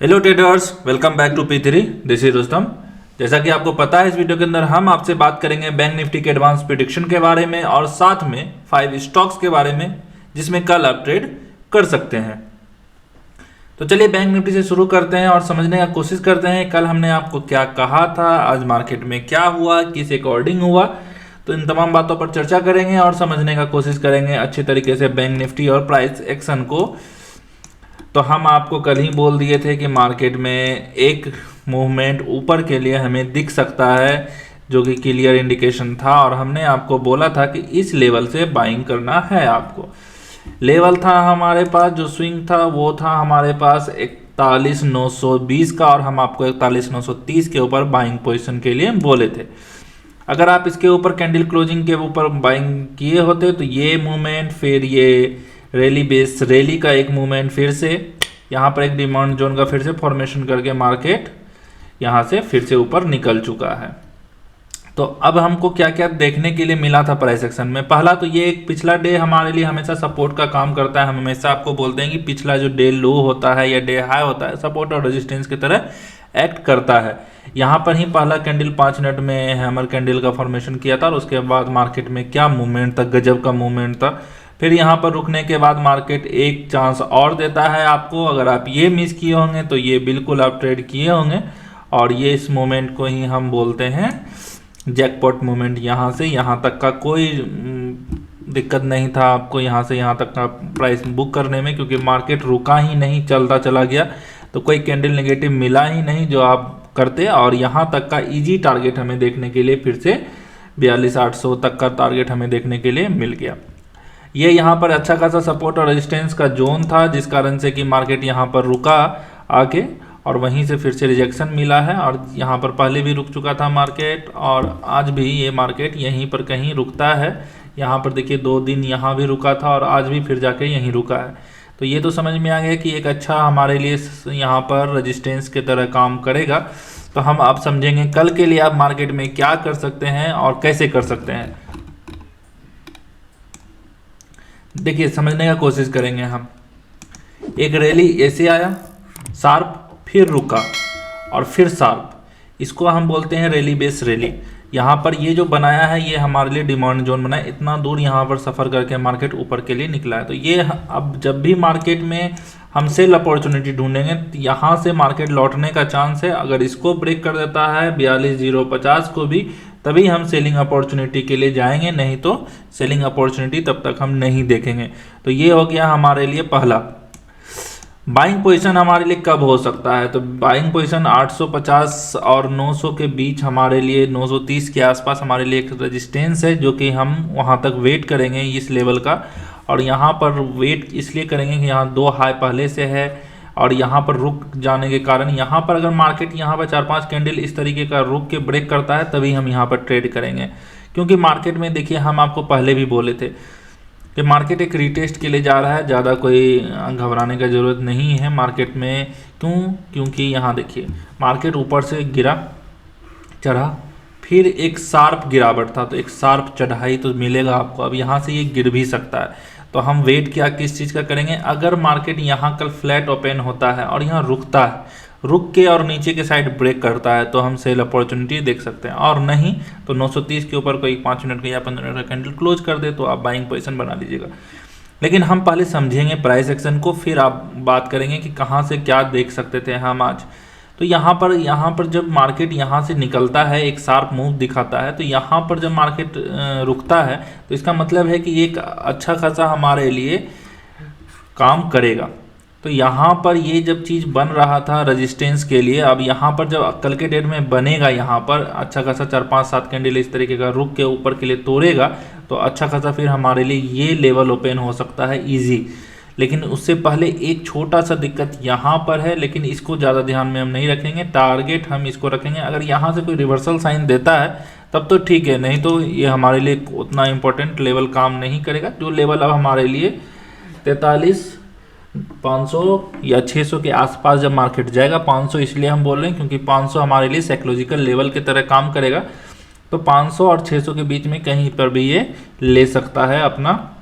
Hello traders, welcome back to P3। This is Rustam. जैसा कि आपको पता है, इस वीडियो के अंदर हम आपसे बात करेंगे बैंक निफ्टी के एडवांस प्रेडिक्शन के बारे में और साथ में 5 स्टॉक्स के बारे में जिसमें कल आप ट्रेड कर सकते हैं। तो चलिए बैंक निफ्टी से शुरू करते हैं और समझने का कोशिश करते हैं कल हमने आपको क्या कहा था, आज मार्केट में क्या हुआ, किस अकॉर्डिंग हुआ। तो इन तमाम बातों पर चर्चा करेंगे और समझने का कोशिश करेंगे अच्छी तरीके से बैंक निफ्टी और प्राइस एक्शन को। तो हम आपको कल ही बोल दिए थे कि मार्केट में एक मूवमेंट ऊपर के लिए हमें दिख सकता है, जो कि क्लियर इंडिकेशन था, और हमने आपको बोला था कि इस लेवल से बाइंग करना है। आपको लेवल था हमारे पास, जो स्विंग था वो था हमारे पास 41,920 का, और हम आपको 41,930 के ऊपर बाइंग पोजीशन के लिए बोले थे। अगर आप इसके ऊपर कैंडल क्लोजिंग के ऊपर बाइंग किए होते तो ये मूवमेंट, फिर ये रैली बेस रैली का एक मूवमेंट, फिर से यहाँ पर एक डिमांड जोन का फिर से फॉर्मेशन करके मार्केट यहाँ से फिर से ऊपर निकल चुका है। तो अब हमको क्या क्या देखने के लिए मिला था प्राइस एक्शन में। पहला तो ये एक पिछला डे हमारे लिए हमेशा सपोर्ट का काम करता है। हम हमेशा आपको बोलते हैं कि पिछला जो डे लो होता है या डे हाई होता है, सपोर्ट और रेजिस्टेंस की तरह एक्ट करता है। यहाँ पर ही पहला कैंडल 5 मिनट में हैमर कैंडल का फॉर्मेशन किया था और उसके बाद मार्केट में क्या मूवमेंट था, गजब का मूवमेंट था। फिर यहाँ पर रुकने के बाद मार्केट एक चांस और देता है आपको। अगर आप ये मिस किए होंगे तो ये बिल्कुल आप ट्रेड किए होंगे, और ये इस मोमेंट को ही हम बोलते हैं जैकपॉट मोमेंट। यहाँ से यहाँ तक का कोई दिक्कत नहीं था आपको यहाँ से यहाँ तक का प्राइस बुक करने में, क्योंकि मार्केट रुका ही नहीं, चलता चला गया। तो कोई कैंडल नेगेटिव मिला ही नहीं जो आप करते, और यहाँ तक का इजी टारगेट हमें देखने के लिए फिर से 42,800 तक का टारगेट हमें देखने के लिए मिल गया। ये यहाँ पर अच्छा खासा सपोर्ट और रेजिस्टेंस का जोन था, जिस कारण से कि मार्केट यहाँ पर रुका आके, और वहीं से फिर से रिजेक्शन मिला है। और यहाँ पर पहले भी रुक चुका था मार्केट, और आज भी ये मार्केट यहीं पर कहीं रुकता है। यहाँ पर देखिए 2 दिन यहाँ भी रुका था और आज भी फिर जाके यहीं रुका है। तो ये तो समझ में आ गया कि एक अच्छा हमारे लिए यहाँ पर रेजिस्टेंस की तरह काम करेगा। तो हम अब समझेंगे कल के लिए आप मार्केट में क्या कर सकते हैं और कैसे कर सकते हैं। देखिए, समझने का कोशिश करेंगे हम। एक रैली ऐसे आया, शार्प, फिर रुका और फिर शार्प, इसको हम बोलते हैं रैली बेस रैली। यहाँ पर ये जो बनाया है ये हमारे लिए डिमांड जोन बनाया, इतना दूर यहाँ पर सफ़र करके मार्केट ऊपर के लिए निकला है। तो ये अब जब भी मार्केट में हम सेल अपॉर्चुनिटी ढूंढेंगे, यहाँ से मार्केट लौटने का चांस है। अगर इसको ब्रेक कर देता है 42,050 को भी, तभी हम सेलिंग अपॉर्चुनिटी के लिए जाएंगे, नहीं तो सेलिंग अपॉर्चुनिटी तब तक हम नहीं देखेंगे। तो ये हो गया हमारे लिए पहला। बाइंग पोजीशन हमारे लिए कब हो सकता है, तो बाइंग पोजीशन 850 और 900 के बीच हमारे लिए, 930 के आसपास हमारे लिए एक रेजिस्टेंस है, जो कि हम वहाँ तक वेट करेंगे इस लेवल का। और यहाँ पर वेट इसलिए करेंगे कि यहाँ 2 हाई पहले से है, और यहाँ पर रुक जाने के कारण यहाँ पर अगर मार्केट यहाँ पर 4-5 कैंडल इस तरीके का रुक के ब्रेक करता है, तभी हम यहाँ पर ट्रेड करेंगे। क्योंकि मार्केट में देखिए, हम आपको पहले भी बोले थे कि मार्केट एक रीटेस्ट के लिए जा रहा है, ज़्यादा कोई घबराने का ज़रूरत नहीं है मार्केट में। क्योंकि यहाँ देखिए मार्केट ऊपर से गिरा, चढ़ा, फिर एक शार्प गिरावट था, तो एक शार्प चढ़ाई तो मिलेगा आपको। अब यहाँ से ये गिर भी सकता है। तो हम वेट क्या किस चीज़ का करेंगे, अगर मार्केट यहाँ कल फ्लैट ओपन होता है और यहाँ रुकता है, रुक के और नीचे के साइड ब्रेक करता है, तो हम सेल अपॉर्चुनिटी देख सकते हैं। और नहीं तो 930 के ऊपर कोई 5 मिनट का या 15 मिनट का कैंडल क्लोज कर दे तो आप बाइंग पोजीशन बना लीजिएगा। लेकिन हम पहले समझेंगे प्राइस एक्शन को, फिर आप बात करेंगे कि कहाँ से क्या देख सकते थे हम आज। तो यहाँ पर जब मार्केट यहाँ से निकलता है, एक शार्प मूव दिखाता है, तो यहाँ पर जब मार्केट रुकता है तो इसका मतलब है कि एक अच्छा खासा हमारे लिए काम करेगा। तो यहाँ पर ये जब चीज़ बन रहा था रेजिस्टेंस के लिए, अब यहाँ पर जब कल के डेट में बनेगा, यहाँ पर अच्छा खासा 4-5-7 कैंडल इस तरीके का रुक के ऊपर के लिए तोड़ेगा, तो अच्छा खासा फिर हमारे लिए ये लेवल ओपन हो सकता है इजी। लेकिन उससे पहले एक छोटा सा दिक्कत यहाँ पर है, लेकिन इसको ज़्यादा ध्यान में हम नहीं रखेंगे। टारगेट हम इसको रखेंगे, अगर यहाँ से कोई रिवर्सल साइन देता है तब तो ठीक है, नहीं तो ये हमारे लिए उतना इम्पोर्टेंट लेवल काम नहीं करेगा। जो लेवल अब हमारे लिए 43,500 या 600 के आसपास जब मार्केट जाएगा, 500 इसलिए हम बोल रहे हैं क्योंकि 500 हमारे लिए साइकोलॉजिकल लेवल की तरह काम करेगा। तो 500 और 600 के बीच में कहीं पर भी ये ले सकता है अपना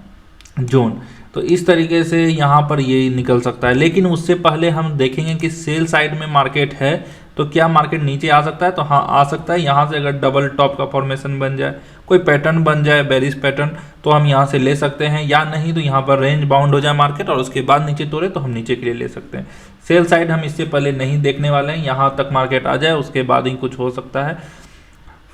जोन। तो इस तरीके से यहाँ पर ये निकल सकता है। लेकिन उससे पहले हम देखेंगे कि सेल साइड में मार्केट है तो क्या मार्केट नीचे आ सकता है। तो हाँ, आ सकता है। यहाँ से अगर डबल टॉप का फॉर्मेशन बन जाए, कोई पैटर्न बन जाए बेरिश पैटर्न, तो हम यहाँ से ले सकते हैं, या नहीं तो यहाँ पर रेंज बाउंड हो जाए मार्केट और उसके बाद नीचे तोड़े तो हम नीचे के लिए ले सकते हैं। सेल साइड हम इससे पहले नहीं देखने वाले हैं, यहाँ तक मार्केट आ जाए उसके बाद ही कुछ हो सकता है।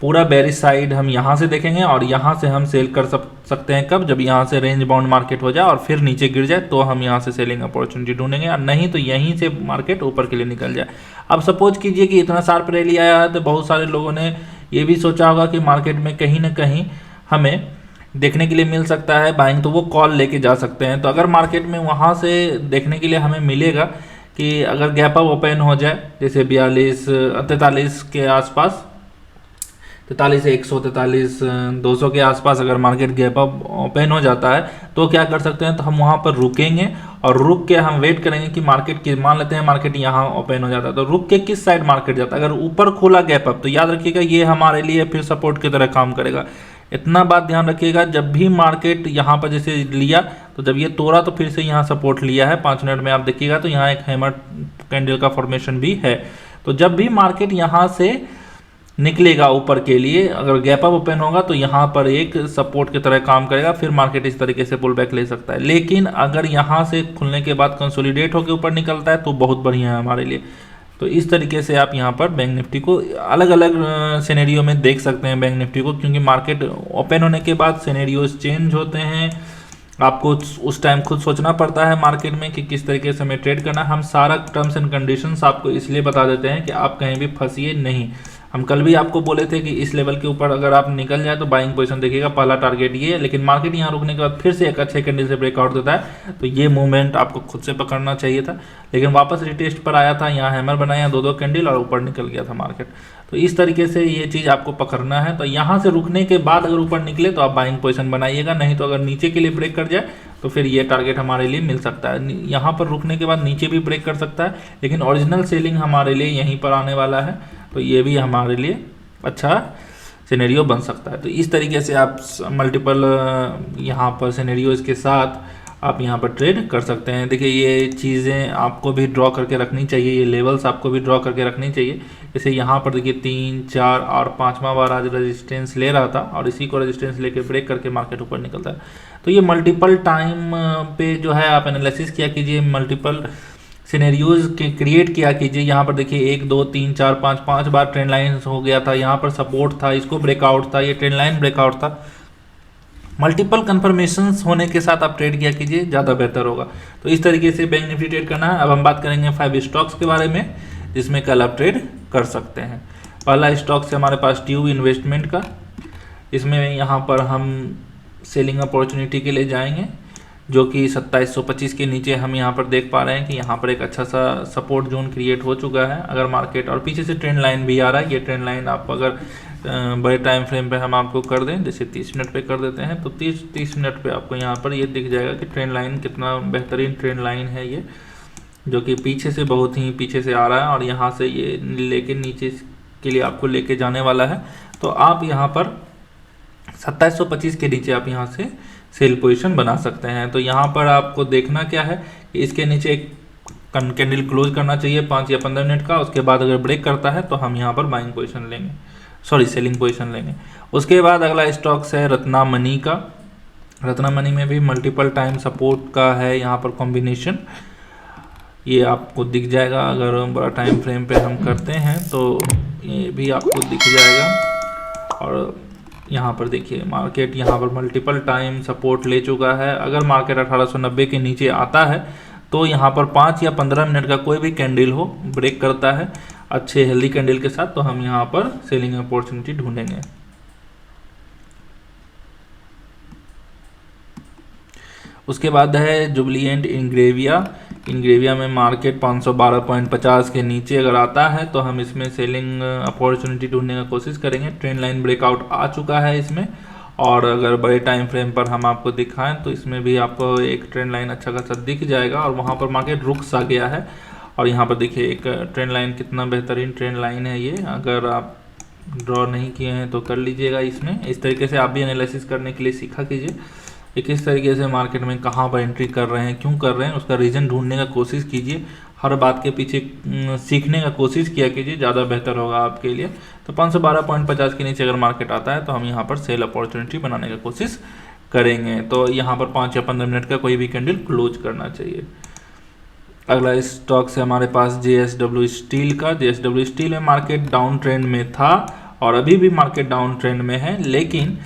पूरा बेरिश साइड हम यहाँ से देखेंगे और यहाँ से हम सेल कर सकते हैं कब, जब यहाँ से रेंज बाउंड मार्केट हो जाए और फिर नीचे गिर जाए तो हम यहाँ से सेलिंग अपॉर्चुनिटी ढूंढेंगे, और नहीं तो यहीं से मार्केट ऊपर के लिए निकल जाए। अब सपोज कीजिए कि इतना शार्प रैली आया है तो बहुत सारे लोगों ने ये भी सोचा होगा कि मार्केट में कहीं ना कहीं हमें देखने के लिए मिल सकता है बाइंग, तो वो कॉल लेके जा सकते हैं। तो अगर मार्केट में वहाँ से देखने के लिए हमें मिलेगा कि अगर गैप अप ओपन हो जाए, जैसे 43 के आसपास, 43,143 200 के आसपास अगर मार्केट गैप अप ओपन हो जाता है तो क्या कर सकते हैं, तो हम वहाँ पर रुकेंगे और रुक के हम वेट करेंगे कि मार्केट की, मान लेते हैं मार्केट यहाँ ओपन हो जाता है तो रुक के किस साइड मार्केट जाता है। अगर ऊपर खुला गैप अप तो याद रखिएगा ये हमारे लिए फिर सपोर्ट की तरह काम करेगा। इतना बात ध्यान रखिएगा, जब भी मार्केट यहाँ पर जैसे लिया तो जब ये तोड़ा तो फिर से यहाँ सपोर्ट लिया है। 5 मिनट में आप देखिएगा तो यहाँ एक हैमर कैंडल का फॉर्मेशन भी है। तो जब भी मार्केट यहाँ से निकलेगा ऊपर के लिए, अगर गैप अप ओपन होगा तो यहाँ पर एक सपोर्ट की तरह काम करेगा, फिर मार्केट इस तरीके से पुल बैक ले सकता है। लेकिन अगर यहाँ से खुलने के बाद कंसोलिडेट होकर ऊपर निकलता है तो बहुत बढ़िया है हमारे लिए। तो इस तरीके से आप यहाँ पर बैंक निफ्टी को अलग अलग सिनेरियो में देख सकते हैं बैंक निफ्टी को, क्योंकि मार्केट ओपन होने के बाद सिनेरियोज चेंज होते हैं। आपको उस टाइम खुद सोचना पड़ता है मार्केट में कि किस तरीके से हमें ट्रेड करना है। हम सारा टर्म्स एंड कंडीशंस आपको इसलिए बता देते हैं कि आप कहीं भी फंसिए नहीं। हम कल भी आपको बोले थे कि इस लेवल के ऊपर अगर आप निकल जाए तो बाइंग पोजीशन देखिएगा, पहला टारगेट ये है। लेकिन मार्केट यहाँ रुकने के बाद फिर से एक अच्छे कैंडल से ब्रेकआउट देता है तो ये मूवमेंट आपको खुद से पकड़ना चाहिए था, लेकिन वापस रिटेस्ट पर आया था, यहाँ हैमर बनाया 2-2 कैंडल और ऊपर निकल गया था मार्केट। तो इस तरीके से ये चीज़ आपको पकड़ना है। तो यहाँ से रुकने के बाद अगर ऊपर निकले तो आप बाइंग पोजीशन बनाइएगा, नहीं तो अगर नीचे के लिए ब्रेक कर जाए तो फिर ये टारगेट हमारे लिए मिल सकता है। यहाँ पर रुकने के बाद नीचे भी ब्रेक कर सकता है, लेकिन ओरिजिनल सेलिंग हमारे लिए यहीं पर आने वाला है, तो ये भी हमारे लिए अच्छा सिनेरियो बन सकता है। तो इस तरीके से आप मल्टीपल यहाँ पर सिनेरियोज के साथ आप यहाँ पर ट्रेड कर सकते हैं। देखिए ये चीज़ें आपको भी ड्रॉ करके रखनी चाहिए, ये लेवल्स आपको भी ड्रॉ करके रखनी चाहिए। जैसे यहाँ पर देखिए 3, 4 और 5वां बार आज रेजिस्टेंस ले रहा था और इसी को रेजिस्टेंस लेके ब्रेक करके मार्केट ऊपर निकलता है। तो ये मल्टीपल टाइम पे जो है आप एनालिसिस किया कीजिए, मल्टीपल सिनेरियोज के क्रिएट किया कीजिए। यहाँ पर देखिए 1, 2, 3, 4, 5 बार ट्रेंड लाइन हो गया था, यहाँ पर सपोर्ट था, इसको ब्रेकआउट था, ये ट्रेंड लाइन ब्रेकआउट था। मल्टीपल कंफर्मेशंस होने के साथ आप ट्रेड किया कीजिए, ज़्यादा बेहतर होगा। तो इस तरीके से बैंक निफ्टी ट्रेड करना है। अब हम बात करेंगे 5 स्टॉक्स के बारे में जिसमें कल आप ट्रेड कर सकते हैं। पहला स्टॉक है हमारे पास ट्यूब इन्वेस्टमेंट का। इसमें यहाँ पर हम सेलिंग अपॉर्चुनिटी के लिए जाएंगे, जो कि 2725 के नीचे हम यहाँ पर देख पा रहे हैं कि यहाँ पर एक अच्छा सा सपोर्ट जोन क्रिएट हो चुका है। अगर मार्केट और पीछे से ट्रेंड लाइन भी आ रहा है, ये ट्रेंड लाइन आप अगर बड़े टाइम फ्रेम पे हम आपको कर दें, जैसे 30 मिनट पे कर देते हैं, तो 30 मिनट पे आपको यहाँ पर ये दिख जाएगा कि ट्रेंड लाइन कितना बेहतरीन ट्रेंड लाइन है ये, जो कि पीछे से बहुत ही पीछे से आ रहा है और यहाँ से ये लेके नीचे के लिए आपको लेके जाने वाला है। तो आप यहाँ पर 2725 के नीचे आप यहाँ से सेल पोजीशन बना सकते हैं। तो यहाँ पर आपको देखना क्या है कि इसके नीचे एक कैंडल क्लोज करना चाहिए 5 या 15 मिनट का। उसके बाद अगर ब्रेक करता है तो हम यहाँ पर बाइंग पोजीशन लेंगे, सॉरी सेलिंग पोजीशन लेंगे। उसके बाद अगला स्टॉक्स है रत्नामणि का। रत्नामणि में भी मल्टीपल टाइम सपोर्ट का है यहाँ पर कॉम्बिनेशन, ये आपको दिख जाएगा। अगर बड़ा टाइम फ्रेम पे हम करते हैं तो ये भी आपको दिख जाएगा। और यहाँ पर देखिए मार्केट यहाँ पर मल्टीपल टाइम सपोर्ट ले चुका है। अगर मार्केट 1890 के नीचे आता है तो यहाँ पर 5 या 15 मिनट का कोई भी कैंडल हो ब्रेक करता है अच्छे हेल्दी कैंडल के साथ, तो हम यहाँ पर सेलिंग अपॉर्चुनिटी ढूंढेंगे। उसके बाद है जुबलिएंट इंग्रेविया में मार्केट 512.50 के नीचे अगर आता है तो हम इसमें सेलिंग अपॉर्चुनिटी ढूंढने का कोशिश करेंगे। ट्रेंड लाइन ब्रेकआउट आ चुका है इसमें, और अगर बड़े टाइम फ्रेम पर हम आपको दिखाएं तो इसमें भी आपको एक ट्रेंड लाइन अच्छा खासा दिख जाएगा और वहाँ पर मार्केट रुक सा गया है। और यहाँ पर देखिए एक ट्रेंड लाइन, कितना बेहतरीन ट्रेंड लाइन है ये। अगर आप ड्रॉ नहीं किए हैं तो कर लीजिएगा इसमें। इस तरीके से आप भी एनालिसिस करने के लिए सीखा कीजिए। ये किस तरीके से मार्केट में कहाँ पर एंट्री कर रहे हैं, क्यों कर रहे हैं, उसका रीज़न ढूंढने का कोशिश कीजिए। हर बात के पीछे सीखने का कोशिश किया कीजिए, ज़्यादा बेहतर होगा आपके लिए। तो 512.50 के नीचे अगर मार्केट आता है तो हम यहाँ पर सेल अपॉर्चुनिटी बनाने का कोशिश करेंगे। तो यहाँ पर 5 या 15 मिनट का कोई भी कैंडल क्लोज करना चाहिए। अगला स्टॉक से हमारे पास JSW स्टील का। JSW स्टील में मार्केट डाउन ट्रेंड में था और अभी भी मार्केट डाउन ट्रेंड में है, लेकिन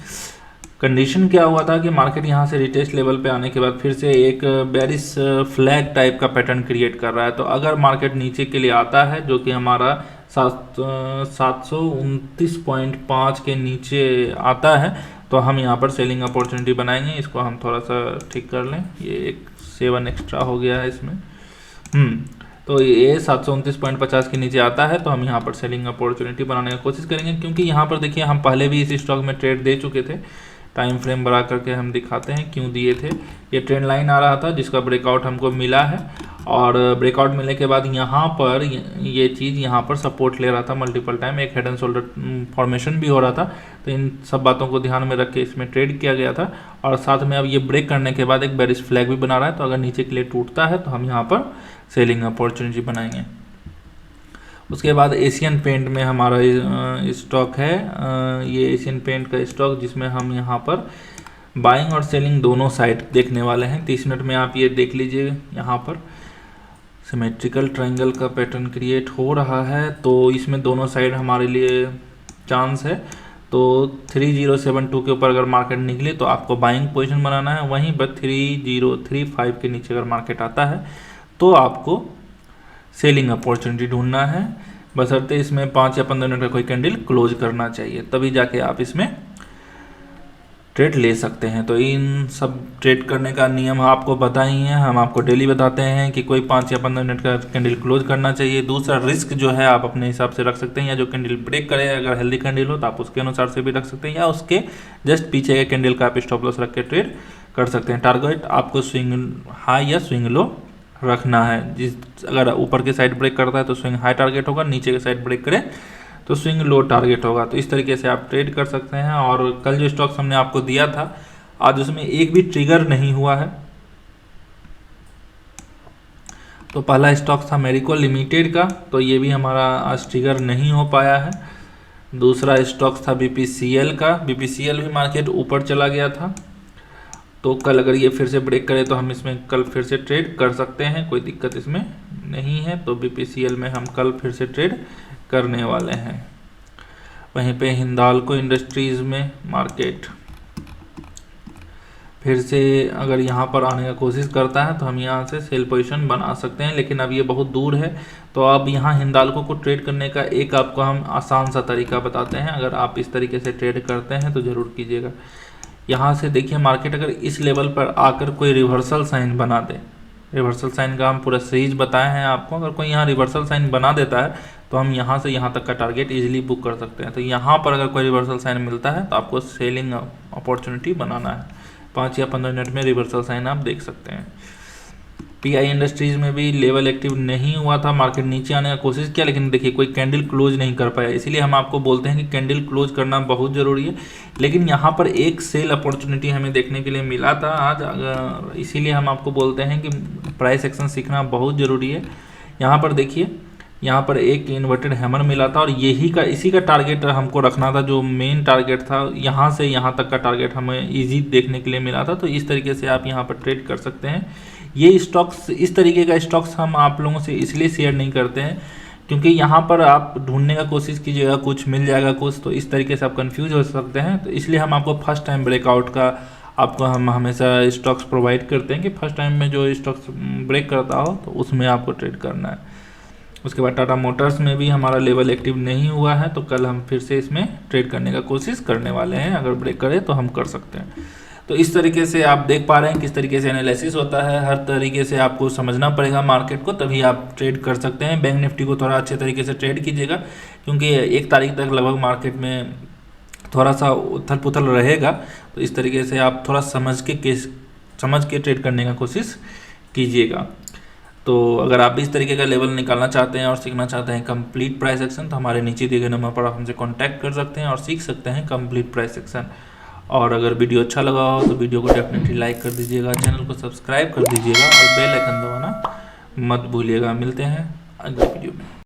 कंडीशन क्या हुआ था कि मार्केट यहाँ से रिटेस्ट लेवल पे आने के बाद फिर से एक बेरिश फ्लैग टाइप का पैटर्न क्रिएट कर रहा है। तो अगर मार्केट नीचे के लिए आता है, जो कि हमारा 729.5 के नीचे आता है, तो हम यहाँ पर सेलिंग अपॉर्चुनिटी बनाएंगे। इसको हम थोड़ा सा ठीक कर लें, ये एक 7 एक्स्ट्रा हो गया है इसमें। तो ये 729.50 के नीचे आता है तो हम यहाँ पर सेलिंग अपॉर्चुनिटी बनाने की कोशिश करेंगे, क्योंकि यहाँ पर देखिए हम पहले भी इस स्टॉक में ट्रेड दे चुके थे। टाइम फ्रेम बढ़ा करके हम दिखाते हैं क्यों दिए थे। ये ट्रेंड लाइन आ रहा था जिसका ब्रेकआउट हमको मिला है, और ब्रेकआउट मिलने के बाद यहाँ पर ये चीज़ यहाँ पर सपोर्ट ले रहा था मल्टीपल टाइम, एक हेड एंड शोल्डर फॉर्मेशन भी हो रहा था। तो इन सब बातों को ध्यान में रख के इसमें ट्रेड किया गया था, और साथ में अब ये ब्रेक करने के बाद एक बेरिश फ्लैग भी बना रहा है। तो अगर नीचे के लिए टूटता है तो हम यहाँ पर सेलिंग अपॉर्चुनिटी बनाएंगे। उसके बाद एशियन पेंट में हमारा स्टॉक है, ये एशियन पेंट का स्टॉक जिसमें हम यहाँ पर बाइंग और सेलिंग दोनों साइड देखने वाले हैं। 30 मिनट में आप ये देख लीजिए, यहाँ पर सिमेट्रिकल ट्रायंगल का पैटर्न क्रिएट हो रहा है, तो इसमें दोनों साइड हमारे लिए चांस है। तो 3072 के ऊपर अगर मार्केट निकले तो आपको बाइंग पोजीशन बनाना है, वहीं पर 3035 के नीचे अगर मार्केट आता है तो आपको सेलिंग अपॉर्चुनिटी ढूंढना है, बशर्ते इसमें 5 या 15 मिनट का कोई कैंडल क्लोज करना चाहिए, तभी जाके आप इसमें ट्रेड ले सकते हैं। तो इन सब ट्रेड करने का नियम आपको पता ही है, हम आपको डेली बताते हैं कि कोई 5 या 15 मिनट का कैंडल क्लोज करना चाहिए। दूसरा रिस्क जो है आप अपने हिसाब से रख सकते हैं, या जो कैंडल ब्रेक करे अगर हेल्दी कैंडल हो तो आप उसके अनुसार से भी रख सकते हैं, या उसके जस्ट पीछे के कैंडल का आप स्टॉप लॉस रख के ट्रेड कर सकते हैं। टारगेट आपको स्विंग हाई या स्विंग लो रखना है। अगर ऊपर के साइड ब्रेक करता है तो स्विंग हाई टारगेट होगा, नीचे के साइड ब्रेक करे तो स्विंग लो टारगेट होगा। तो इस तरीके से आप ट्रेड कर सकते हैं। और कल जो स्टॉक्स हमने आपको दिया था आज उसमें एक भी ट्रिगर नहीं हुआ है। तो पहला स्टॉक था मेरिको लिमिटेड का, तो ये भी हमारा आज ट्रिगर नहीं हो पाया है। दूसरा स्टॉक था BPCL का, BPCL भी मार्केट ऊपर चला गया था, तो कल अगर ये फिर से ब्रेक करे तो हम इसमें कल फिर से ट्रेड कर सकते हैं, कोई दिक्कत इसमें नहीं है। तो BPCL में हम कल फिर से ट्रेड करने वाले हैं। वहीं पे हिंदाल्को इंडस्ट्रीज़ में मार्केट फिर से अगर यहाँ पर आने का कोशिश करता है तो हम यहाँ से सेल पोजीशन बना सकते हैं, लेकिन अब ये बहुत दूर है। तो अब यहाँ हिंदाल्को को ट्रेड करने का एक आपको हम आसान सा तरीका बताते हैं। अगर आप इस तरीके से ट्रेड करते हैं तो ज़रूर कीजिएगा। यहाँ से देखिए मार्केट अगर इस लेवल पर आकर कोई रिवर्सल साइन बना दे, रिवर्सल साइन का हम पूरा सीरीज बताए हैं आपको, अगर कोई यहाँ रिवर्सल साइन बना देता है तो हम यहाँ से यहाँ तक का टारगेट इजीली बुक कर सकते हैं। तो यहाँ पर अगर कोई रिवर्सल साइन मिलता है तो आपको सेलिंग अपॉर्चुनिटी बनाना है। 5 या 15 मिनट में रिवर्सल साइन आप देख सकते हैं। PI इंडस्ट्रीज़ में भी लेवल एक्टिव नहीं हुआ था, मार्केट नीचे आने का कोशिश किया, लेकिन देखिए कोई कैंडल क्लोज नहीं कर पाया। इसीलिए हम आपको बोलते हैं कि कैंडल क्लोज करना बहुत ज़रूरी है। लेकिन यहाँ पर एक सेल अपॉर्चुनिटी हमें देखने के लिए मिला था आज, इसीलिए हम आपको बोलते हैं कि प्राइस एक्शन सीखना बहुत ज़रूरी है। यहाँ पर देखिए, यहाँ पर एक इन्वर्टेड हैमर मिला था और इसी का टारगेट हमको रखना था। जो मेन टारगेट था यहाँ से यहाँ तक का टारगेट हमें इजी देखने के लिए मिला था। तो इस तरीके से आप यहाँ पर ट्रेड कर सकते हैं। ये स्टॉक्स, इस तरीके का स्टॉक्स हम आप लोगों से इसलिए शेयर नहीं करते हैं क्योंकि यहाँ पर आप ढूंढने का कोशिश कीजिएगा, कुछ मिल जाएगा कुछ, तो इस तरीके से आप कंफ्यूज हो सकते हैं। तो इसलिए हम आपको फर्स्ट टाइम ब्रेकआउट का आपको हम हमेशा स्टॉक्स प्रोवाइड करते हैं कि फर्स्ट टाइम में जो स्टॉक्स ब्रेक करता हो तो उसमें आपको ट्रेड करना है। उसके बाद टाटा मोटर्स में भी हमारा लेवल एक्टिव नहीं हुआ है, तो कल हम फिर से इसमें ट्रेड करने का कोशिश करने वाले हैं। अगर ब्रेक करे तो हम कर सकते हैं। तो इस तरीके से आप देख पा रहे हैं किस तरीके से एनालिसिस होता है। हर तरीके से आपको समझना पड़ेगा मार्केट को, तभी आप ट्रेड कर सकते हैं। बैंक निफ्टी को थोड़ा अच्छे तरीके से ट्रेड कीजिएगा, क्योंकि 1 तारीख तक लगभग मार्केट में थोड़ा सा उथल पुथल रहेगा। तो इस तरीके से आप थोड़ा समझ के ट्रेड करने का कोशिश कीजिएगा। तो अगर आप भी इस तरीके का लेवल निकालना चाहते हैं और सीखना चाहते हैं कंप्लीट प्राइस एक्शन, तो हमारे नीचे दिए गए नंबर पर आप हमसे कांटेक्ट कर सकते हैं और सीख सकते हैं कंप्लीट प्राइस एक्शन। और अगर वीडियो अच्छा लगा हो तो वीडियो को डेफिनेटली लाइक कर दीजिएगा, चैनल को सब्सक्राइब कर दीजिएगा और बेल आइकन दबाना मत भूलिएगा। मिलते हैं अगले वीडियो में।